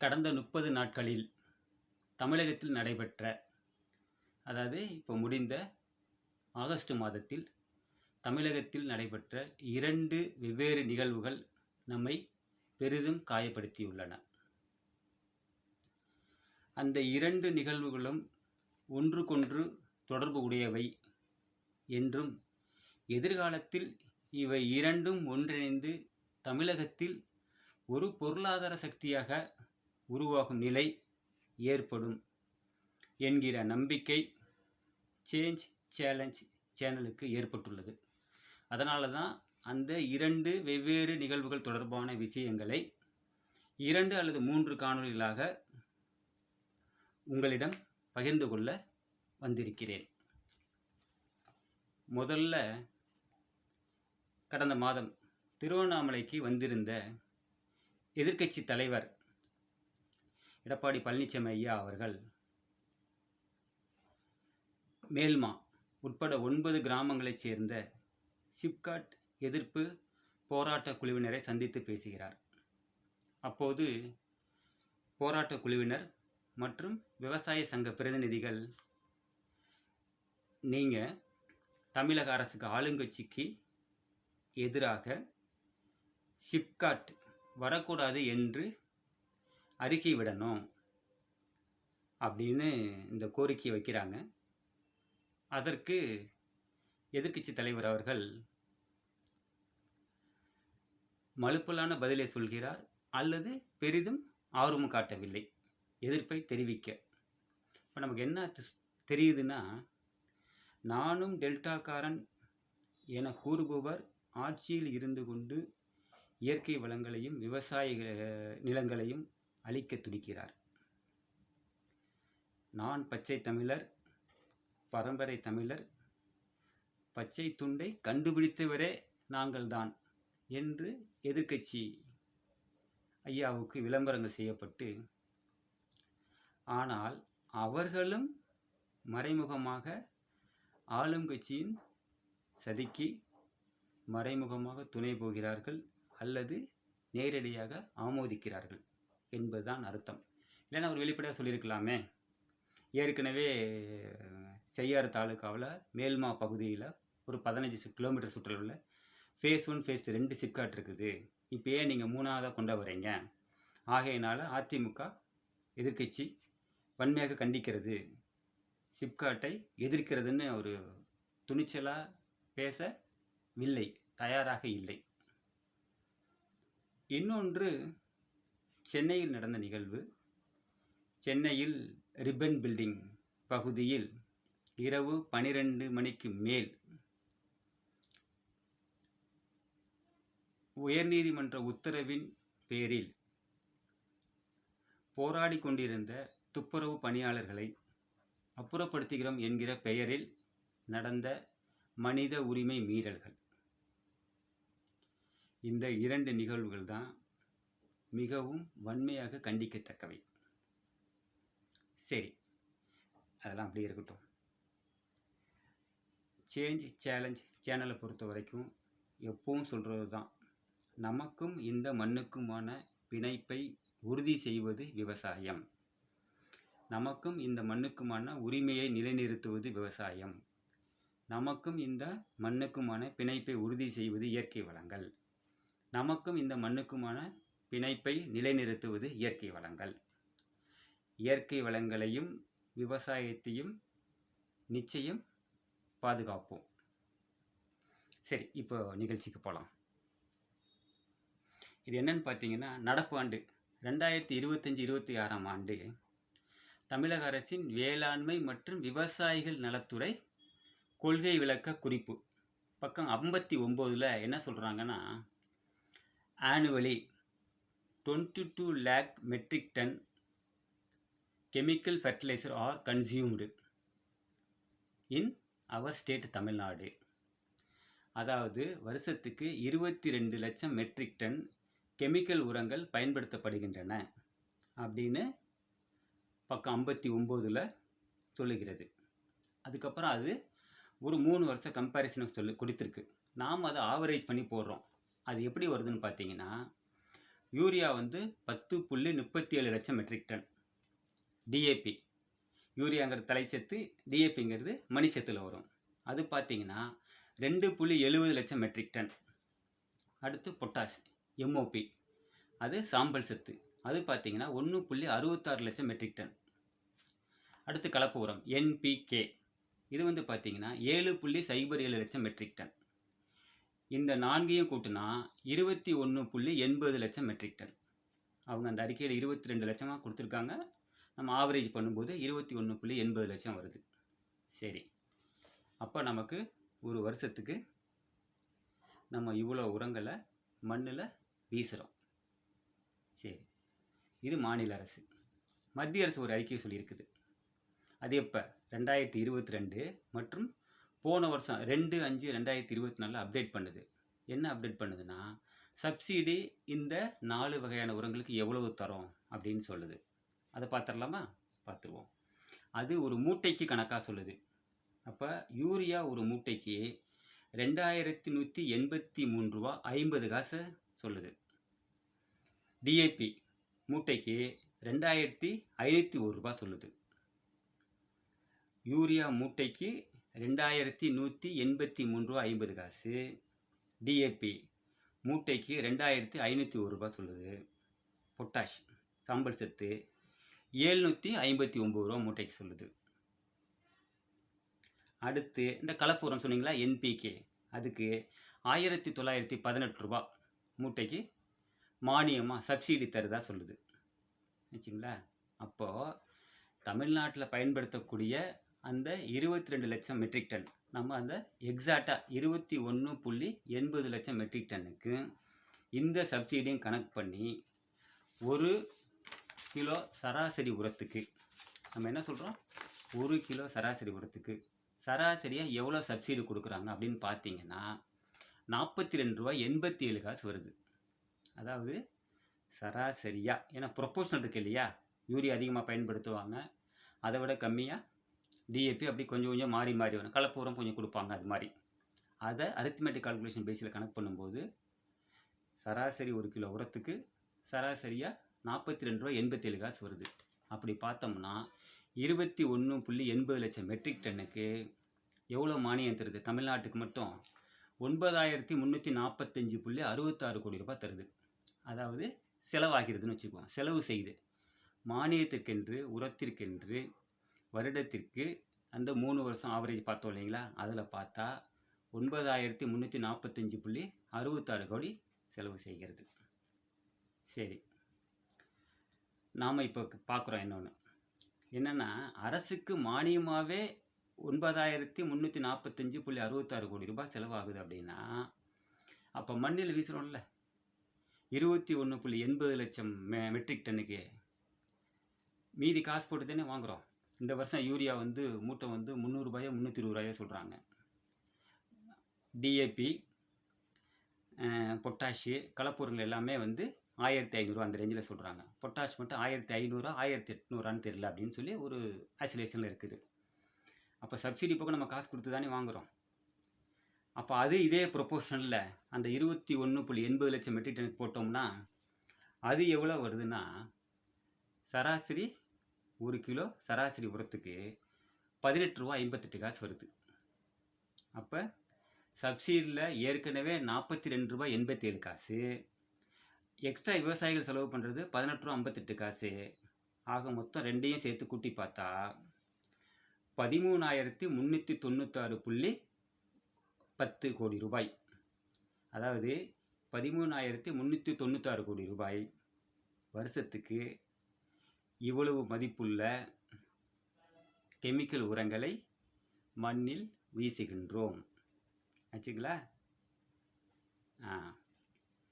கடந்த 30 நாட்களில் தமிழகத்தில் நடைபெற்ற, அதாவது இப்போ முடிந்த ஆகஸ்ட் மாதத்தில் தமிழகத்தில் நடைபெற்ற 2 வெவ்வேறு நிகழ்வுகள் நம்மை பெரிதும் காயப்படுத்தியுள்ளன. அந்த 2 நிகழ்வுகளும் ஒன்றுக்கொன்று தொடர்பு உடையவை என்றும், எதிர்காலத்தில் இவை இரண்டும் ஒன்றிணைந்து தமிழகத்தில் ஒரு பொருளாதார சக்தியாக உருவாகும் நிலை ஏற்படும் என்கிற நம்பிக்கை சேஞ்ச் சேலஞ்ச் சேனலுக்கு ஏற்பட்டுள்ளது. அதனால தான் அந்த 2 வெவ்வேறு நிகழ்வுகள் தொடர்பான விஷயங்களை 2 அல்லது 3 காணொளிகளாக உங்களிடம் பகிர்ந்து கொள்ள வந்திருக்கிறேன். முதல்ல, கடந்த மாதம் திருவண்ணாமலைக்கு வந்திருந்த எதிர்க்கட்சி தலைவர் எடப்பாடி பழனிசாமி ஐயா அவர்கள் மேல்மா உட்பட 9 கிராமங்களைச் சேர்ந்த சிப்காட் எதிர்ப்பு போராட்ட குழுவினரை சந்தித்து பேசுகிறார். அப்போது போராட்ட குழுவினர் மற்றும் விவசாய சங்க பிரதிநிதிகள், நீங்கள் தமிழக அரசுக்கு ஆளுங்கட்சிக்கு எதிராக சிப்காட் வரக்கூடாது என்று அறிக்கை விடணும் அப்படின்னு இந்த கோரிக்கையை வைக்கிறாங்க. அதற்கு எதிர்க்கட்சி தலைவர் அவர்கள் மலுப்பலான பதிலை சொல்கிறார், அல்லது பெரிதும் ஆர்வம் காட்டவில்லை எதிர்ப்பை தெரிவிக்க. இப்போ நமக்கு என்ன தெரியுதுன்னா, நானும் டெல்டாக்காரன் என கூறுபவர் ஆட்சியில் இருந்து கொண்டு இயற்கை வளங்களையும் விவசாய நிலங்களையும் அழிக்க துடிக்கிறார். நான் பச்சை தமிழர், பரம்பரை தமிழர், பச்சை துண்டை கண்டுபிடித்தவரே நாங்கள்தான் என்று எதிர்க்கட்சி ஐயாவுக்கு விளம்பரங்கள் செய்யப்பட்டு, ஆனால் அவர்களும் மறைமுகமாக ஆளும் கட்சியின் சதிக்கு மறைமுகமாக துணை போகிறார்கள் அல்லது நேரடியாக ஆமோதிக்கிறார்கள் என்பதுதான் அர்த்தம். இல்லைன்னா அவர் வெளிப்படையாக சொல்லியிருக்கலாமே, ஏற்கனவே செய்யாறு தாலுக்காவில் மேல்மா பகுதியில் ஒரு 15 கிலோமீட்டர் சுற்றளவில் ஃபேஸ் 1 ஃபேஸ் 2 சிப்காட் இருக்குது, இப்போ ஏன் நீங்கள் 3ஆவதாக கொண்டு வரீங்க, ஆகையினால் அதிமுக எதிர்க்கட்சி வன்மையாக கண்டிக்கிறது, சிப்காட்டை எதிர்க்கிறதுன்னு ஒரு துணிச்சலாக பேசவில்லை, தயாராக இல்லை. இன்னொன்று, சென்னையில் நடந்த நிகழ்வு. சென்னையில் ரிப்பன் பில்டிங் பகுதியில் இரவு 12 மணிக்கு மேல் உயர்நீதிமன்ற உத்தரவின் பேரில் போராடி கொண்டிருந்த துப்புரவு பணியாளர்களை அப்புறப்படுத்துகிறோம் என்கிற பெயரில் நடந்த மனித உரிமை மீறல்கள். இந்த 2 நிகழ்வுகள் தான் மிகவும் வன்மையாக கண்டிக்கத்தக்கவை. சரி, அதெல்லாம் அப்படியே இருக்கட்டும். சேஞ்ச் சேலஞ்ச் சேனலை பொறுத்த வரைக்கும் எப்பவும் சொல்கிறது தான், நமக்கும் இந்த மண்ணுக்குமான பிணைப்பை உறுதி செய்வது விவசாயம், நமக்கும் இந்த மண்ணுக்குமான உரிமையை நிலைநிறுத்துவது விவசாயம், நமக்கும் இந்த மண்ணுக்குமான பிணைப்பை உறுதி செய்வது இயற்கை வளங்கள், நமக்கும் இந்த மண்ணுக்குமான பிணைப்பை நிலைநிறுத்துவது இயற்கை வளங்கள். இயற்கை வளங்களையும் விவசாயத்தையும் நிச்சயம் பாதுகாப்போம். சரி, இப்போ நிகழ்ச்சிக்கு போகலாம். இது என்னன்னு பார்த்தீங்கன்னா, நடப்பு ஆண்டு 2025-26ஆம் ஆண்டு தமிழக அரசின் வேளாண்மை மற்றும் விவசாயிகள் நலத்துறை கொள்கை விளக்க குறிப்பு பக்கம் 59 என்ன சொல்கிறாங்கன்னா, annually 22 lakh metric ton chemical fertiliser are consumed in our state Tamil Nadu. அதாவது வருஷத்துக்கு 22 லட்சம் மெட்ரிக் டன் கெமிக்கல் உரங்கள் பயன்படுத்தப்படுகின்றன அப்படின்னு பக்கம் 59 சொல்லுகிறது. அதுக்கப்புறம் அது ஒரு 3 வருஷ கம்பேரிசனை கொடுத்துருக்கு. நாம் அதை ஆவரேஜ் பண்ணி போடுறோம். அது எப்படி வருதுன்னு பார்த்தீங்கன்னா, யூரியா வந்து 10.37 லட்சம் மெட்ரிக் டன். டிஏபி யூரியாங்கிறது தலைச்சத்து, டிஏபிங்கிறது மணிச்சத்தில் வரும். அது பார்த்தீங்கன்னா 2.70 லட்சம் மெட்ரிக் டன். அடுத்து பொட்டாஸ் எம்ஓபி, அது சாம்பல் சத்து, அது பார்த்தீங்கன்னா 1.66 லட்சம் மெட்ரிக் டன். அடுத்து கலப்பு உரம் என்பிகே, இது வந்து பார்த்தீங்கன்னா 7.07 லட்சம் மெட்ரிக் டன். இந்த நான்கையும் கூட்டினா 21.80 லட்சம் மெட்ரிக் டன். அவங்க அந்த அறிக்கையில் 22 லட்சமாக கொடுத்துருக்காங்க. நம்ம ஆவரேஜ் பண்ணும்போது 21.80 லட்சம் வருது. சரி, அப்போ நமக்கு ஒரு வருஷத்துக்கு நம்ம இவ்வளோ உரங்களை மண்ணில் வீசுகிறோம். சரி, இது மாநில அரசு. மத்திய அரசு ஒரு அறிக்கை சொல்லியிருக்குது. அது எப்போ 2022 மற்றும் போன வருஷம் 2/5/2024 அப்டேட் பண்ணுது. என்ன அப்டேட் பண்ணுதுன்னா, சப்சிடி இந்த 4 வகையான உரங்களுக்கு எவ்வளவு தரோம் அப்படின்னு சொல்லுது. அதை பார்த்துடலாமா? பார்த்துருவோம். அது ஒரு மூட்டைக்கு கணக்காக சொல்லுது. அப்போ யூரியா ஒரு மூட்டைக்கு 2183 ரூபா 50 காசு சொல்லுது. டிஏபி மூட்டைக்கு 2501 ரூபா சொல்லுது. யூரியா மூட்டைக்கு 2183 ரூபா 50 காசு, டிஏபி மூட்டைக்கு 2501 ரூபா சொல்லுது. பொட்டாஷ் சாம்பல் சத்து 759 ரூபா மூட்டைக்கு சொல்லுது. அடுத்து இந்த கலப்பு உரம் சொன்னீங்களா என்பிகே, அதுக்கு 1918 ரூபா மூட்டைக்கு மானியமாக சப்சிடி தருதா சொல்லுது. வச்சுங்களா? அப்போது தமிழ்நாட்டில் பயன்படுத்தக்கூடிய அந்த 22 லட்சம் மெட்ரிக் டன், நம்ம அந்த எக்ஸாக்டாக 21.80 லட்சம் மெட்ரிக் டன்னுக்கு இந்த சப்சிடியும் கணக்கு பண்ணி ஒரு கிலோ சராசரி உரத்துக்கு நம்ம என்ன சொல்கிறோம், ஒரு கிலோ சராசரி உரத்துக்கு சராசரியாக எவ்வளோ சப்சிடி கொடுக்குறாங்க அப்படின்னு பார்த்தீங்கன்னா 42 ரூபா 87 காசு வருது. அதாவது சராசரியாக, ஏன்னா ப்ரொப்போர்ஷனல் இருக்குது இல்லையா, யூரியா அதிகமாக பயன்படுத்துவாங்க, அதை விட கம்மியாக டிஏபி, அப்படி கொஞ்சம் கொஞ்சம் மாறி மாறி வரும். கலப்பு உரம் கொஞ்சம் கொடுப்பாங்க, அது மாதிரி. அதை அரித்மெட்டிக் கால்குலேஷன் பேஸில் கணக்கு பண்ணும்போது சராசரி ஒரு கிலோ உரத்துக்கு சராசரியாக 42 ரூபா 87 காசு வருது. அப்படி பார்த்தோம்னா 21.80 லட்சம் மெட்ரிக் டன்னுக்கு எவ்வளோ மானியம் தருது? தமிழ்நாட்டுக்கு மட்டும் 9345.66 கோடி ரூபாய் தருது. அதாவது செலவாகிறதுன்னு வச்சுக்குவோம், செலவு செய்து மானியத்திற்கென்று, உரத்திற்கென்று வருடத்திற்கு அந்த 3 வருஷம் ஆவரேஜ் பார்த்தோம் இல்லைங்களா, அதில் பார்த்தா 9345.66 கோடி செலவு செய்கிறது. சரி, நாம் இப்போ பார்க்குறோம் என்னென்னா, அரசுக்கு மானியமாகவே 9345.66 கோடி ரூபாய் செலவாகுது அப்படின்னா, அப்போ மண்ணில் வீசுகிறோம்ல 21.80 லட்சம் மெட்ரிக் டன்னுக்கு மீதி காசு போட்டு தானே வாங்குகிறோம். இந்த வருஷம் யூரியா வந்து மூட்டை வந்து 300 ரூபாயோ 320 ரூபாயோ சொல்கிறாங்க. டிஏபி, பொட்டாஷு, கலப்புரங்கள் எல்லாமே வந்து 1500 அந்த ரேஞ்சில் சொல்கிறாங்க. பொட்டாஷ் மட்டும் 1500 1800 தெரியல அப்படின்னு சொல்லி ஒரு ஐசோலேஷனில் இருக்குது. அப்போ சப்சிடி போக நம்ம காசு கொடுத்து தானே வாங்குகிறோம். அப்போ அது இதே ப்ரொப்போர்ஷனில் அந்த 21.80 லட்சம் மெட்ரிக் டனுக்கு போட்டோம்னா அது எவ்வளோ வருதுன்னா, சராசரி ஒரு கிலோ சராசரி உரத்துக்கு 18 ரூபா 58 காசு வருது. அப்போ சப்சிடியில் ஏற்கனவே 42 ரூபா 87 காசு, எக்ஸ்ட்ரா விவசாயிகள் செலவு பண்ணுறது 18 ரூபா 58 காசு, ஆக மொத்தம் ரெண்டையும் சேர்த்து கூட்டி பார்த்தா 13,396.10 கோடி ரூபாய். அதாவது 13,396 கோடி ரூபாய் வருஷத்துக்கு இவ்வளவு மதிப்புள்ள கெமிக்கல் உரங்களை மண்ணில் வீசுகின்றோம். ஆச்சுங்களா?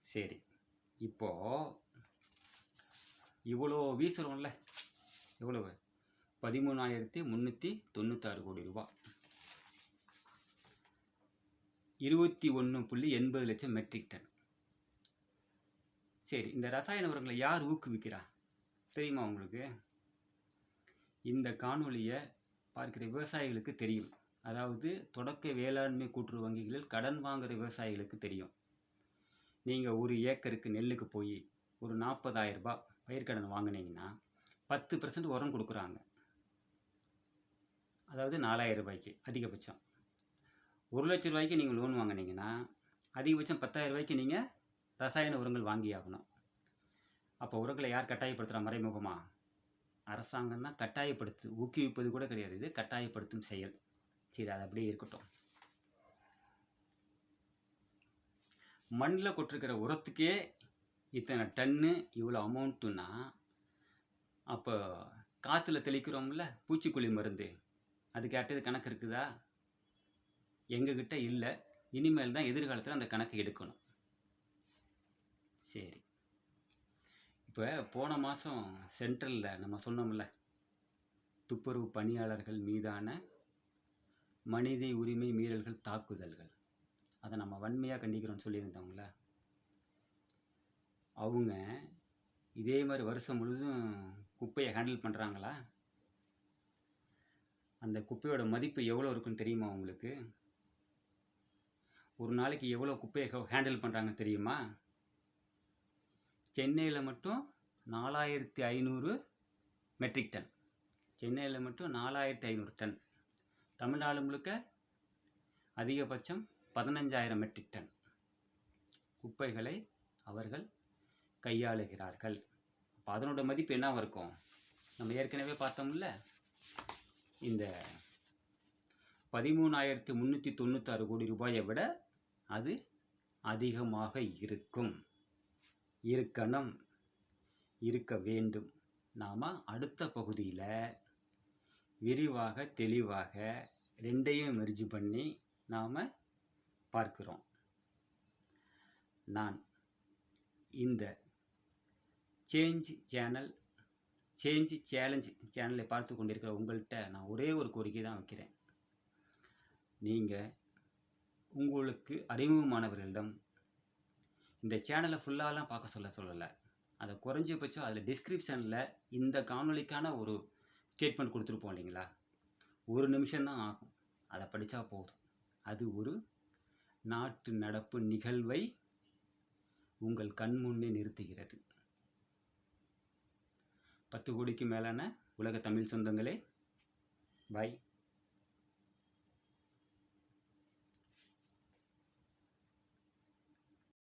சரி, இப்போது இவ்வளோ வீசுகிறோம்ல, எவ்வளவு? 13,396 கோடி ரூபாய், 21.80 லட்சம் மெட்ரிக் டன். சரி, இந்த ரசாயன உரங்களை யார் ஊக்குவிக்கிறா தெரியுமா உங்களுக்கு? இந்த காணொலியை பார்க்கிற விவசாயிகளுக்கு தெரியும். அதாவது தொடக்க வேளாண்மை கூட்டுறவு வங்கிகளில் கடன் வாங்குகிற விவசாயிகளுக்கு தெரியும். நீங்கள் ஒரு ஏக்கருக்கு நெல்லுக்கு போய் ஒரு 40,000 ரூபாய் பயிர்க்கடன் வாங்கினீங்கன்னா 10% உரம் கொடுக்குறாங்க. அதாவது 4,000 ரூபாய்க்கு அதிகபட்சம். 1,00,000 ரூபாய்க்கு நீங்கள் லோன் வாங்கினீங்கன்னா அதிகபட்சம் 10,000 ரூபாய்க்கு நீங்கள் ரசாயன உரங்கள் வாங்கி ஆகணும். அப்போ உரங்களை யார் கட்டாயப்படுத்துகிற மறைமுகமா? அரசாங்கம் தான் கட்டாயப்படுத்து, ஊக்குவிப்பது கூட கிடையாது, இது கட்டாயப்படுத்தும் செயல். சரி, அது அப்படியே இருக்கட்டும். மண்ணில் கொட்டிருக்கிற உரத்துக்கே இத்தனை டன்னு இவ்வளோ அமௌண்ட்டுன்னா, அப்போ காற்றுல தெளிக்கிறோம்ல பூச்சிக்கொல்லி மருந்து, அதுக்கு யார்கிட்ட கணக்கு இருக்குதா? எங்ககிட்ட இல்லை. இனிமேல் தான் எதிர்காலத்தில் அந்த கணக்கு எடுக்கணும். சரி, இப்போ போன மாதம் சென்ட்ரலில் நம்ம சொன்னோம்ல, துப்புரவு பணியாளர்கள் மீதான மனித உரிமை மீறல்கள் தாக்குதல்கள், அதை நம்ம வன்மையாக கண்டிக்கிறோம்னு சொல்லியிருந்தவங்கள, அவங்க இதே மாதிரி வருஷம் முழுதும் குப்பையை ஹேண்டில் பண்ணுறாங்களா? அந்த குப்பையோட மதிப்பு எவ்வளோ இருக்குன்னு தெரியுமா உங்களுக்கு? ஒரு நாளைக்கு எவ்வளோ குப்பையை ஹேண்டில் பண்ணுறாங்க தெரியுமா? சென்னையில் மட்டும் 4,500 மெட்ரிக் டன். சென்னையில் மட்டும் 4,500 டன். தமிழ்நாடு முழுக்க அதிகபட்சம் 15,000 மெட்ரிக் டன் குப்பைகளை அவர்கள் கையாளுகிறார்கள். அப்போ அதனோட மதிப்பு என்னவா இருக்கும்? நம்ம ஏற்கனவே பார்த்தோம்ல, இந்த 13,396 கோடி ரூபாயை விட அது அதிகமாக இருக்கணும், இருக்க வேண்டும். நாம் அடுத்த பகுதியில் விரிவாக தெளிவாக ரெண்டையும் மெர்ஜ் பண்ணி நாம் பார்க்கிறோம். நான் இந்த சேஞ்ச் சேலஞ்ச் சேனலை பார்த்து கொண்டிருக்கிற உங்கள்கிட்ட நான் ஒரே ஒரு கோரிக்கை தான் வைக்கிறேன். நீங்கள் உங்களுக்கு அறிமுகமானவர்களிடம் இந்த சேனலை ஃபுல்லாலாம் பார்க்க சொல்லலை, அதை குறைஞ்சபட்சம் அதில் டிஸ்கிரிப்ஷனில் இந்த காணொளிக்கான ஒரு ஸ்டேட்மெண்ட் கொடுத்துருப்போம் இல்லைங்களா, 1 நிமிஷம்தான் ஆகும், அதை படித்தா போதும். அது ஒரு நாட்டு நடப்பு நிகழ்வை உங்கள் கண் முன்னே நிறுத்துகிறது. 10 கோடிக்கு மேலான உலக தமிழ் சொந்தங்களே, பாய்.